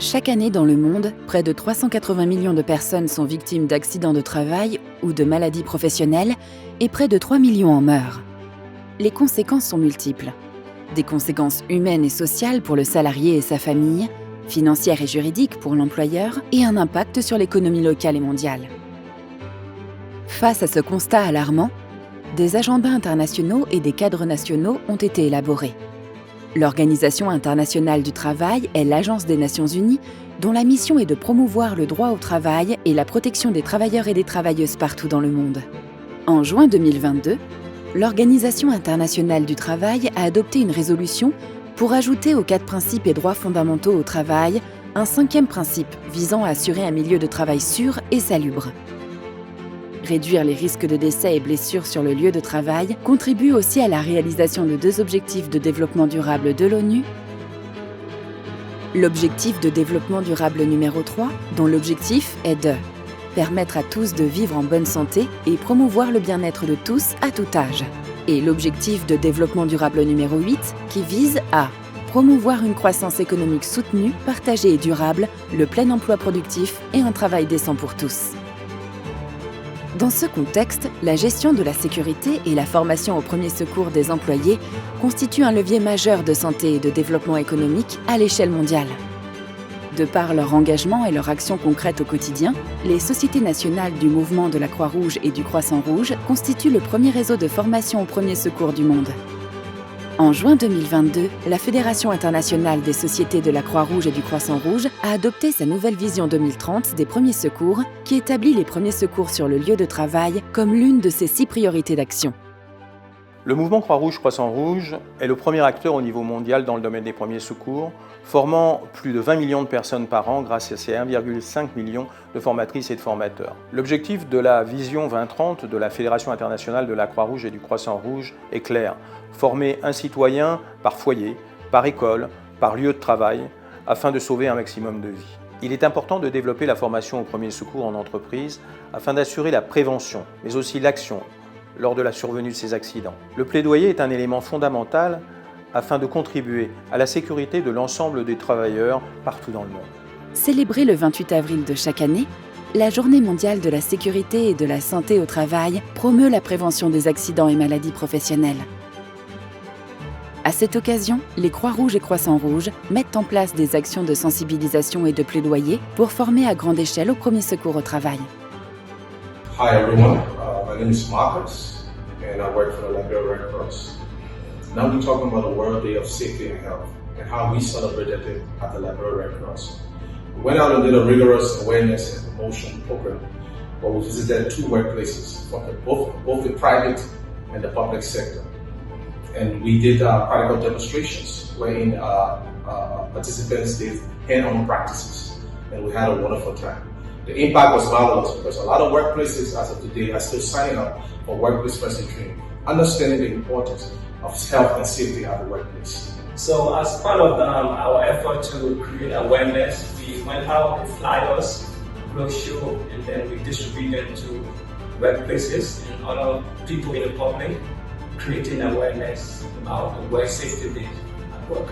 Chaque année dans le monde, près de 380 millions de personnes sont victimes d'accidents de travail ou de maladies professionnelles et près de 3 millions en meurent. Les conséquences sont multiples. Des conséquences humaines et sociales pour le salarié et sa famille, financières et juridiques pour l'employeur et un impact sur l'économie locale et mondiale. Face à ce constat alarmant, des agendas internationaux et des cadres nationaux ont été élaborés. L'Organisation internationale du travail est l'agence des Nations unies dont la mission est de promouvoir le droit au travail et la protection des travailleurs et des travailleuses partout dans le monde. En juin 2022, l'Organisation internationale du travail a adopté une résolution pour ajouter aux 4 principes et droits fondamentaux au travail un 5e principe visant à assurer un milieu de travail sûr et salubre. Réduire les risques de décès et blessures sur le lieu de travail contribue aussi à la réalisation de 2 objectifs de développement durable de l'ONU. L'objectif de développement durable numéro 3, dont l'objectif est de permettre à tous de vivre en bonne santé et promouvoir le bien-être de tous à tout âge. Et l'objectif de développement durable numéro 8, qui vise à promouvoir une croissance économique soutenue, partagée et durable, le plein emploi productif et un travail décent pour tous. Dans ce contexte, la gestion de la sécurité et la formation aux premiers secours des employés constituent un levier majeur de santé et de développement économique à l'échelle mondiale. De par leur engagement et leur action concrète au quotidien, les sociétés nationales du mouvement de la Croix-Rouge et du Croissant-Rouge constituent le premier réseau de formation aux premiers secours du monde. En juin 2022, la Fédération internationale des sociétés de la Croix-Rouge et du Croissant-Rouge a adopté sa nouvelle vision 2030 des premiers secours qui établit les premiers secours sur le lieu de travail comme l'une de ses 6 priorités d'action. Le mouvement Croix-Rouge Croissant-Rouge est le premier acteur au niveau mondial dans le domaine des premiers secours, formant plus de 20 millions de personnes par an grâce à ses 1,5 million de formatrices et de formateurs. L'objectif de la vision 2030 de la Fédération internationale de la Croix-Rouge et du Croissant-Rouge est clair: former un citoyen par foyer, par école, par lieu de travail, afin de sauver un maximum de vies. Il est important de développer la formation aux premiers secours en entreprise afin d'assurer la prévention, mais aussi l'action lors de la survenue de ces accidents. Le plaidoyer est un élément fondamental afin de contribuer à la sécurité de l'ensemble des travailleurs partout dans le monde. Célébrée le 28 avril de chaque année, la Journée mondiale de la sécurité et de la santé au travail promeut la prévention des accidents et maladies professionnelles. À cette occasion, les Croix-Rouges et Croissant-Rouge mettent en place des actions de sensibilisation et de plaidoyer pour former à grande échelle aux premiers secours au travail. Hi everyone, my name is Marcus and I work for the Liberia Red Cross. Now we're talking about the World Day of Safety and Health and how we celebrated it at the Liberia Red Cross. We went out and did a rigorous awareness and promotion program where we visited 2 workplaces, both the private and the public sector. And we did practical demonstrations wherein participants did hand-on practices, and we had a wonderful time. The impact was marvelous because a lot of workplaces as of today are still signing up for workplace first aid training, understanding the importance of health and safety at the workplace. So as part of our effort to create awareness, we went out with flyers, brochure, and then we distributed them to workplaces and other people in the public, creating awareness about the work safety days at work.